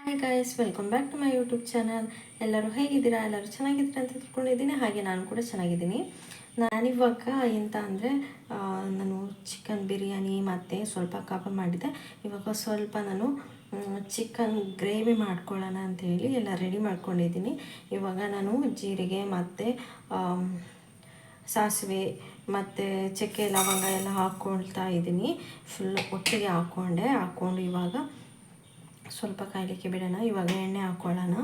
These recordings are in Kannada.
Hi guys, welcome back to my YouTube channel. ಎಲ್ಲರೂ ಹೇಗಿದ್ದೀರಾ? ಎಲ್ಲರೂ ಚೆನ್ನಾಗಿದ್ದೀರಾ ಅಂತ ತಿಳ್ಕೊಂಡಿದ್ದೀನಿ. ಹಾಗೆ ನಾನು ಕೂಡ ಚೆನ್ನಾಗಿದ್ದೀನಿ. ನಾನಿವಾಗ ಎಂತ ಅಂದರೆ ನಾನು ಚಿಕನ್ ಬಿರಿಯಾನಿ ಮತ್ತು ಸ್ವಲ್ಪ ಕಬಾಬ್ ಮಾಡಿದ್ದೆ. ಇವಾಗ ಸ್ವಲ್ಪ ನಾನು ಚಿಕನ್ ಗ್ರೇವಿ ಮಾಡ್ಕೊಳ್ಳೋಣ ಅಂಥೇಳಿ ಎಲ್ಲ ರೆಡಿ ಮಾಡ್ಕೊಂಡಿದ್ದೀನಿ. ಇವಾಗ ನಾನು ಜೀರಿಗೆ ಮತ್ತು ಸಾಸಿವೆ ಮತ್ತು ಚಕ್ಕೆ ಲವಂಗ ಎಲ್ಲ ಹಾಕ್ಕೊಳ್ತಾ ಇದ್ದೀನಿ. ಫುಲ್ ಒಟ್ಟಿಗೆ ಹಾಕ್ಕೊಂಡು ಇವಾಗ ಸ್ವಲ್ಪ ಕಾಯಲಿಕ್ಕೆ ಬಿಡೋಣ. ಇವಾಗ ಎಣ್ಣೆ ಹಾಕ್ಕೊಳ್ಳೋಣ.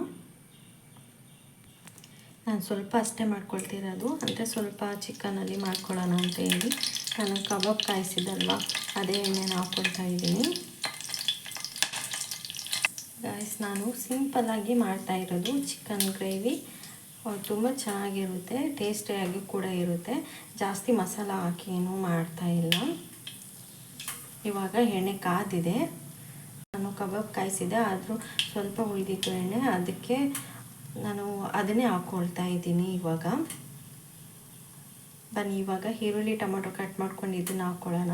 ನಾನು ಸ್ವಲ್ಪ ಅಷ್ಟೇ ಮಾಡ್ಕೊಳ್ತಿರೋದು, ಅಂದರೆ ಸ್ವಲ್ಪ ಚಿಕನಲ್ಲಿ ಮಾಡ್ಕೊಳ್ಳೋಣ ಅಂತ ಹೇಳಿ ನಾನು ಕಬಾಬ್ ಕಾಯಿಸಿದಲ್ವ ಅದೇ ಎಣ್ಣೆನ ಹಾಕ್ಕೊಳ್ತಾ ಇದ್ದೀನಿ. ಗಾಯ್ಸ್, ನಾನು ಸಿಂಪಲ್ಲಾಗಿ ಮಾಡ್ತಾಯಿರೋದು ಚಿಕನ್ ಗ್ರೇವಿ. ತುಂಬ ಚೆನ್ನಾಗಿರುತ್ತೆ, ಟೇಸ್ಟಿಯಾಗಿ ಕೂಡ ಇರುತ್ತೆ. ಜಾಸ್ತಿ ಮಸಾಲ ಹಾಕಿ ಏನೂ ಮಾಡ್ತಾಯಿಲ್ಲ. ಇವಾಗ ಎಣ್ಣೆ ಕಾದಿದೆ. ನಾನು ಕಬಾಬ್ ಕಾಯಿಸಿದೆ, ಆದರೂ ಸ್ವಲ್ಪ ಉಳಿದಿತ್ತು ಎಣ್ಣೆ, ಅದಕ್ಕೆ ನಾನು ಅದನ್ನೇ ಹಾಕ್ಕೊಳ್ತಾ ಇದ್ದೀನಿ. ಇವಾಗ ಬನ್ನಿ, ಇವಾಗ ಈರುಳ್ಳಿ ಟೊಮೊಟೊ ಕಟ್ ಮಾಡ್ಕೊಂಡು ಇದನ್ನು ಹಾಕ್ಕೊಳ್ಳೋಣ.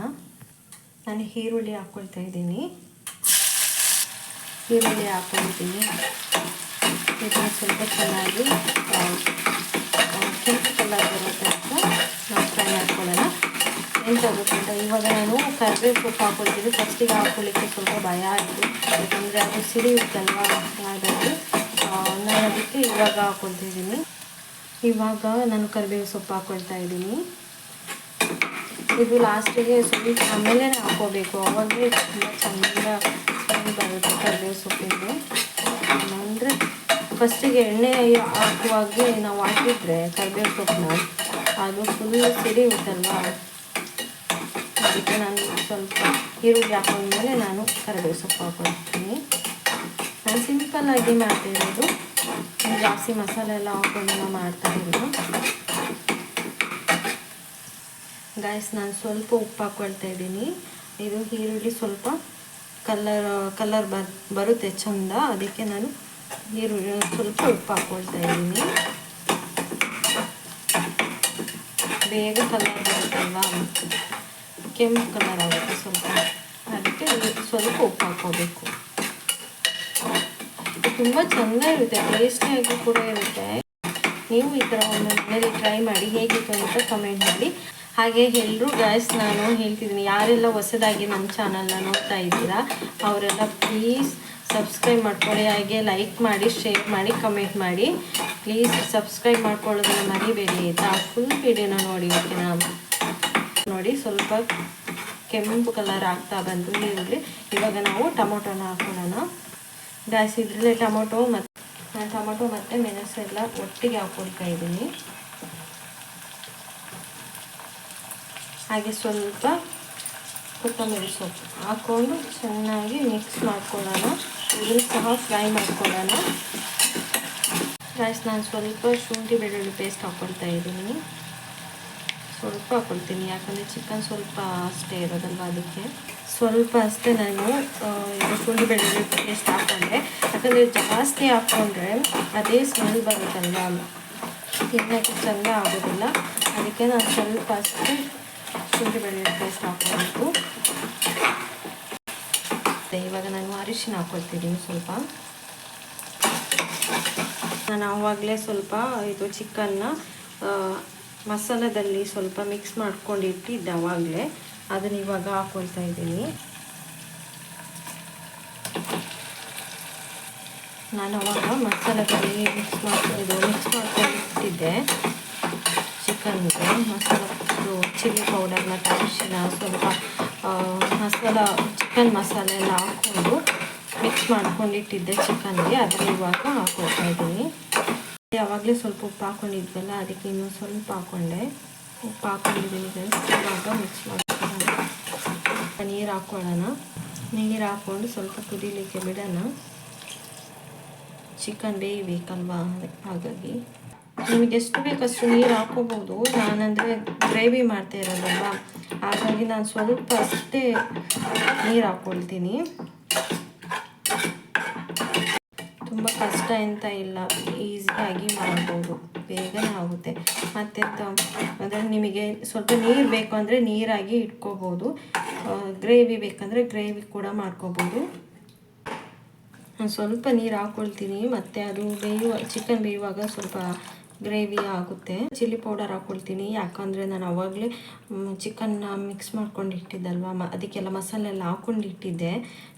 ನಾನು ಈರುಳ್ಳಿ ಹಾಕ್ಕೊಳ್ತಾ ಇದ್ದೀನಿ. ಈರುಳ್ಳಿ ಹಾಕ್ಕೊಳ್ತೀನಿ. ಇದನ್ನು ಸ್ವಲ್ಪ ಚೆನ್ನಾಗಿ ಕೆಂಪು ಕಲರ್ ಬರುತ್ತೆ ಅಂತ ನಾವು ಫ್ರೈ ಮಾಡ್ಕೊಳ್ಳೋಣ. ಎಂತಾಗುತ್ತೆ ಅಂತ ಇವಾಗ ನಾನು ಕರಿಬೇವು ಸೊಪ್ಪು ಹಾಕ್ಕೊಳ್ತೀನಿ. ಫಸ್ಟಿಗೆ ಹಾಕ್ಕೊಳ್ಳಿಕ್ಕೆ ಸ್ವಲ್ಪ ಭಯ ಆಯಿತು, ಯಾಕಂದರೆ ಅದು ಸಿಡಿಯುತ್ತಲ್ವ. ಹಾಗಾಗಿ ನಾನು ಅದಕ್ಕೆ ಇವಾಗ ಹಾಕ್ಕೊಳ್ತಿದ್ದೀನಿ. ಇವಾಗ ನಾನು ಕರಿಬೇವು ಸೊಪ್ಪು ಹಾಕ್ಕೊಳ್ತಾ ಇದ್ದೀನಿ. ಇದು ಲಾಸ್ಟಿಗೆ ಸ್ವಲ್ಪ ಆಮೇಲೆ ಹಾಕ್ಕೋಬೇಕು, ಅವಾಗಲೇ ತುಂಬ ಚೆಂದ ಬರುತ್ತೆ ಕರಿಬೇವು ಸೊಪ್ಪಿಂದು. ಅಂದರೆ ಫಸ್ಟಿಗೆ ಎಣ್ಣೆ ಹಾಕುವಾಗೆ ನಾವು ಹಾಕಿದರೆ ಕರಿಬೇವು ಸೊಪ್ಪನ್ನ ಅದು ಫುಲ್ ಸಿಡಿಯುತ್ತಲ್ವ. ಅದಕ್ಕೆ ನಾನು ಸ್ವಲ್ಪ ಈರುಳ್ಳಿ ಹಾಕೊಂಡ್ಮೇಲೆ ನಾನು ಕರಿಬೇವು ಸೊಪ್ಪು ಹಾಕ್ಕೊಳ್ತೀನಿ. ನಾನು ಸಿಂಪಲ್ಲಾಗಿ ಮಾಡ್ತಾಯಿರೋದು, ಜಾಸ್ತಿ ಮಸಾಲೆ ಎಲ್ಲ ಹಾಕ್ಕೊಂಡು ಮಾಡ್ತಾಯಿರೋದು. ಗಾಯ್ಸ್, ನಾನು ಸ್ವಲ್ಪ ಉಪ್ಪು ಹಾಕ್ಕೊಳ್ತಾ ಇದ್ದೀನಿ. ಇದು ಈರುಳ್ಳಿ ಸ್ವಲ್ಪ ಕಲರ್ ಬರುತ್ತೆ ಚೆಂದ, ಅದಕ್ಕೆ ನಾನು ಈರುಳ್ಳಿ ಸ್ವಲ್ಪ ಉಪ್ಪು ಹಾಕ್ಕೊಳ್ತಾ ಇದ್ದೀನಿ. ಬೇಗ ಕಲರ್ ಬರುತ್ತಲ್ವಾ, ಕೆಂಪು ಕಲರ್ ಆಗುತ್ತೆ ಸ್ವಲ್ಪ, ಅದಕ್ಕೆ ಸ್ವಲ್ಪ ಉಪ್ಪು ಹಾಕ್ಕೋಬೇಕು. ತುಂಬ ಚೆನ್ನಾಗಿರುತ್ತೆ, ಟೇಸ್ಟಿಯಾಗಿ ಕೂಡ ಇರುತ್ತೆ. ನೀವು ಈ ಥರ ಒಂದು ಮನೇಲಿ ಟ್ರೈ ಮಾಡಿ, ಹೇಗಿತ್ತು ಅಂತ ಕಮೆಂಟ್ ಮಾಡಿ. ಹಾಗೆ ಎಲ್ಲರೂ ಗಾಯ್ಸ್, ನಾನು ಹೇಳ್ತಿದ್ದೀನಿ, ಯಾರೆಲ್ಲ ಹೊಸದಾಗಿ ನನ್ನ ಚಾನಲ್ನ ನೋಡ್ತಾ ಇದ್ದೀರಾ ಅವರೆಲ್ಲ ಪ್ಲೀಸ್ ಸಬ್ಸ್ಕ್ರೈಬ್ ಮಾಡ್ಕೊಳ್ಳಿ. ಹಾಗೆ ಲೈಕ್ ಮಾಡಿ, ಶೇರ್ ಮಾಡಿ, ಕಮೆಂಟ್ ಮಾಡಿ. ಪ್ಲೀಸ್ ಸಬ್ಸ್ಕ್ರೈಬ್ ಮಾಡ್ಕೊಳ್ಳೋದನ್ನ ಮರಿಬೇಡಿ ಆಯಿತಾ. ಫುಲ್ ವಿಡಿಯೋನ ನೋಡಿ, ಓಕೆನಾ? ನೋಡಿ, ಸ್ವಲ್ಪ ಕೆಂಪು ಕಲರ್ ಆಗ್ತಾ ಬಂತು ಈರುಳ್ಳಿ. ಇವಾಗ ನಾವು ಟೊಮೊಟೊನ ಹಾಕೊಳ್ಳೋಣ. ಗಾಯ್ಸ್, ಇದರಲ್ಲೇ ಟೊಮೊಟೊ ಮತ್ತು ಮೆಣಸು ಎಲ್ಲ ಒಟ್ಟಿಗೆ ಹಾಕ್ಕೊಳ್ತಾ ಇದ್ದೀನಿ. ಹಾಗೆ ಸ್ವಲ್ಪ ಕೊತ್ತಂಬರಿ ಸೊಪ್ಪು ಹಾಕ್ಕೊಂಡು ಚೆನ್ನಾಗಿ ಮಿಕ್ಸ್ ಮಾಡ್ಕೊಳ್ಳೋಣ. ಇದನ್ನು ಸಹ ಫ್ರೈ ಮಾಡ್ಕೊಳ್ಳೋಣ. ಗಾಯ್ಸ್, ನಾನು ಸ್ವಲ್ಪ ಶುಂಠಿ ಬೆಳ್ಳುಳ್ಳಿ ಪೇಸ್ಟ್ ಹಾಕ್ಕೊಳ್ತಾ ಇದ್ದೀನಿ. ಸ್ವಲ್ಪ ಹಾಕ್ಕೊಳ್ತೀನಿ, ಯಾಕಂದರೆ ಚಿಕನ್ ಸ್ವಲ್ಪ ಅಷ್ಟೇ ಇರೋದಲ್ವ, ಅದಕ್ಕೆ ಸ್ವಲ್ಪ ಅಷ್ಟೇ ನಾನು ಇದು ಶುಂಠಿ ಬೆಳ್ಳುಳ್ಳಿ ಪೇಸ್ಟ್ ಹಾಕ್ಕೊಂಡೆ. ಯಾಕಂದರೆ ಜಾಸ್ತಿ ಹಾಕ್ಕೊಂಡ್ರೆ ಅದೇ ಸ್ಮೆಲ್ ಬರುತ್ತಲ್ವ, ತಿನ್ನೋಕ್ಕೆ ಚೆಂದ ಆಗೋದಿಲ್ಲ. ಅದಕ್ಕೆ ನಾನು ಸ್ವಲ್ಪ ಅಷ್ಟೇ ಶುಂಠಿ ಬೆಳ್ಳುಳ್ಳಿ ಪೇಸ್ಟ್ ಹಾಕ್ಕೊಳ್ಬೇಕು. ಇವಾಗ ನಾನು ಅರಿಶಿನ ಹಾಕ್ಕೊಳ್ತಿದ್ದೀನಿ ಸ್ವಲ್ಪ. ನಾನು ಆವಾಗಲೇ ಸ್ವಲ್ಪ ಇದು ಚಿಕನ್ನ ಮಸಾಲದಲ್ಲಿ ಸ್ವಲ್ಪ ಮಿಕ್ಸ್ ಮಾಡ್ಕೊಂಡು ಇಟ್ಟಿದ್ದೆ ಆವಾಗಲೇ, ಅದನ್ನು ಇವಾಗ ಹಾಕ್ಕೊಳ್ತಾ ಇದ್ದೀನಿ. ನಾನು ಅವಾಗ ಮಸಾಲದಲ್ಲಿ ಮಿಕ್ಸ್ ಮಾಡ್ಕೊಂಡು ಇಟ್ಟಿದ್ದೆ ಚಿಕನ್ಗೆ. ಮಸಾಲದ್ದು ಚಿಲ್ಲಿ ಪೌಡರ್ ಮತ್ತು ಅರಿಶಿನ ಸ್ವಲ್ಪ ಚಿಕನ್ ಮಸಾಲೆ ಎಲ್ಲ ಹಾಕ್ಕೊಂಡು ಮಿಕ್ಸ್ ಮಾಡ್ಕೊಂಡು ಇಟ್ಟಿದ್ದೆ ಚಿಕನ್ಗೆ. ಅದನ್ನು ಇವಾಗ ಹಾಕ್ಕೊಳ್ತಾ ಇದ್ದೀನಿ. ಯಾವಾಗಲೇ ಸ್ವಲ್ಪ ಉಪ್ಪು ಹಾಕ್ಕೊಂಡಿದ್ವಲ್ಲ, ಅದಕ್ಕೆ ಇನ್ನೂ ಸ್ವಲ್ಪ ಉಪ್ಪು ಹಾಕ್ಕೊಂಡಿದ್ದೀನಿ. ಇವಾಗ ಮಿಕ್ಸ್ ಮಾಡ್ಕೊಳ್ಳೋಣ. ನೀರು ಹಾಕ್ಕೊಳ್ಳೋಣ. ನೀರು ಹಾಕ್ಕೊಂಡು ಸ್ವಲ್ಪ ಕುದಿಲಿಕ್ಕೆ ಬಿಡೋಣ. ಚಿಕನ್ ಬೇಯಬೇಕಲ್ವಾ, ಹಾಗಾಗಿ ನಿಮಗೆ ಎಷ್ಟು ಬೇಕಷ್ಟು ನೀರು ಹಾಕ್ಕೋಬೋದು. ನಾನಂದರೆ ಗ್ರೇವಿ ಮಾಡ್ತಾ ಇರೋದಲ್ವ, ಹಾಗಾಗಿ ನಾನು ಸ್ವಲ್ಪ ಅಷ್ಟೇ ನೀರು ಹಾಕ್ಕೊಳ್ತೀನಿ. ತುಂಬ ಕಷ್ಟ ಅಂತ ಇಲ್ಲ, ಈಸಿಯಾಗಿ ಮಾಡ್ಬೋದು, ಬೇಗನೆ ಆಗುತ್ತೆ. ಮತ್ತೆಂತ ಅಂದರೆ ನಿಮಗೆ ಸ್ವಲ್ಪ ನೀರು ಬೇಕು ಅಂದರೆ ನೀರಾಗಿ ಇಟ್ಕೋಬೋದು, ಗ್ರೇವಿ ಬೇಕಂದರೆ ಗ್ರೇವಿ ಕೂಡ ಮಾಡ್ಕೋಬೋದು. ಸ್ವಲ್ಪ ನೀರು ಹಾಕ್ಕೊಳ್ತೀನಿ, ಮತ್ತು ಅದು ಚಿಕನ್ ಬೇಯುವಾಗ ಸ್ವಲ್ಪ ಗ್ರೇವಿ ಆಗುತ್ತೆ. ಚಿಲ್ಲಿ ಪೌಡರ್ ಹಾಕ್ಕೊಳ್ತೀನಿ, ಯಾಕಂದರೆ ನಾನು ಆವಾಗಲೇ ಚಿಕನ್ನ ಮಿಕ್ಸ್ ಮಾಡ್ಕೊಂಡು ಇಟ್ಟಿದ್ದಲ್ವ, ಅದಕ್ಕೆಲ್ಲ ಮಸಾಲೆ ಎಲ್ಲ ಹಾಕ್ಕೊಂಡು ಇಟ್ಟಿದ್ದೆ,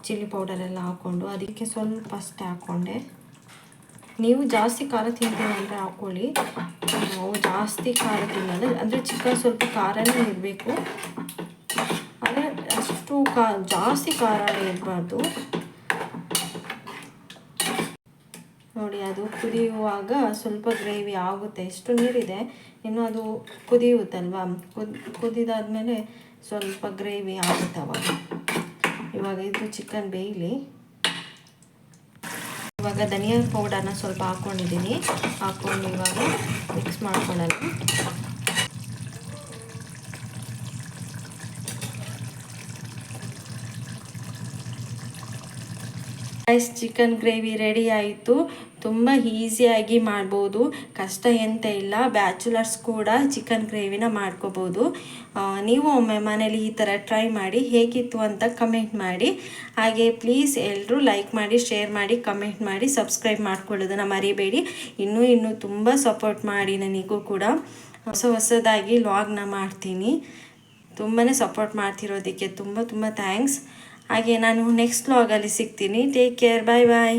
ಚಿಲ್ಲಿ ಪೌಡರೆಲ್ಲ ಹಾಕ್ಕೊಂಡು, ಅದಕ್ಕೆ ಸ್ವಲ್ಪ ಅಷ್ಟೇ ಹಾಕ್ಕೊಂಡೆ. ನೀವು ಜಾಸ್ತಿ ಖಾರ ತಿಂತೀರ ಅಂದರೆ ಹಾಕ್ಕೊಳ್ಳಿ, ನಾವು ಜಾಸ್ತಿ ಖಾರ ತಿನ್ನೋದು ಅಂದರೆ ಚಿಕನ್ ಸ್ವಲ್ಪ ಖಾರನೇ ಇರಬೇಕು, ಆದರೆ ಅಷ್ಟು ಜಾಸ್ತಿ ಖಾರ ಇರಬಾರ್ದು. ನೋಡಿ, ಅದು ಕುದಿಯುವಾಗ ಸ್ವಲ್ಪ ಗ್ರೇವಿ ಆಗುತ್ತೆ, ಎಷ್ಟು ನೀರಿದೆ ಇನ್ನು ಅದು ಕುದಿಯುತ್ತಲ್ವ, ಕುದಿದಾದ್ಮೇಲೆ ಸ್ವಲ್ಪ ಗ್ರೇವಿ ಆಗುತ್ತೆ ಅವಾಗ. ಇವಾಗ ಇದು ಚಿಕನ್ ಬೇಯಲಿ. ಇವಾಗ ಧನಿಯಾ ಪೌಡರ್ನ ಸ್ವಲ್ಪ ಹಾಕ್ಕೊಂಡಿದ್ದೀನಿ, ಹಾಕ್ಕೊಂಡು ಇವಾಗ ಮಿಕ್ಸ್ ಮಾಡ್ಕೊಳ್ಳೋಣ. ರೈಸ್ ಚಿಕನ್ ಗ್ರೇವಿ ರೆಡಿ ಆಯಿತು. ತುಂಬ ಈಸಿಯಾಗಿ ಮಾಡ್ಬೋದು, ಕಷ್ಟ ಎಂತ ಇಲ್ಲ. ಬ್ಯಾಚುಲರ್ಸ್ ಕೂಡ ಚಿಕನ್ ಗ್ರೇವಿನ ಮಾಡ್ಕೋಬೋದು. ನೀವು ಒಮ್ಮೆ ಮನೇಲಿ ಈ ಥರ ಟ್ರೈ ಮಾಡಿ, ಹೇಗಿತ್ತು ಅಂತ ಕಮೆಂಟ್ ಮಾಡಿ. ಹಾಗೆ ಪ್ಲೀಸ್ ಎಲ್ಲರೂ ಲೈಕ್ ಮಾಡಿ, ಶೇರ್ ಮಾಡಿ, ಕಮೆಂಟ್ ಮಾಡಿ, ಸಬ್ಸ್ಕ್ರೈಬ್ ಮಾಡ್ಕೊಳ್ಳೋದನ್ನು ಮರಿಬೇಡಿ. ಇನ್ನೂ ತುಂಬ ಸಪೋರ್ಟ್ ಮಾಡಿ ನನಗೂ ಕೂಡ. ಹೊಸದಾಗಿ ವ್ಲಾಗ್ನ ಮಾಡ್ತೀನಿ. ತುಂಬಾ ಸಪೋರ್ಟ್ ಮಾಡ್ತಿರೋದಕ್ಕೆ ತುಂಬ ಥ್ಯಾಂಕ್ಸ್. ಹಾಗೆ ನಾನು ನೆಕ್ಸ್ಟ್ ವ್ಲಾಗಲ್ಲಿ ಸಿಗ್ತೀನಿ. ಟೇಕ್ ಕೇರ್, ಬಾಯ್ ಬಾಯ್.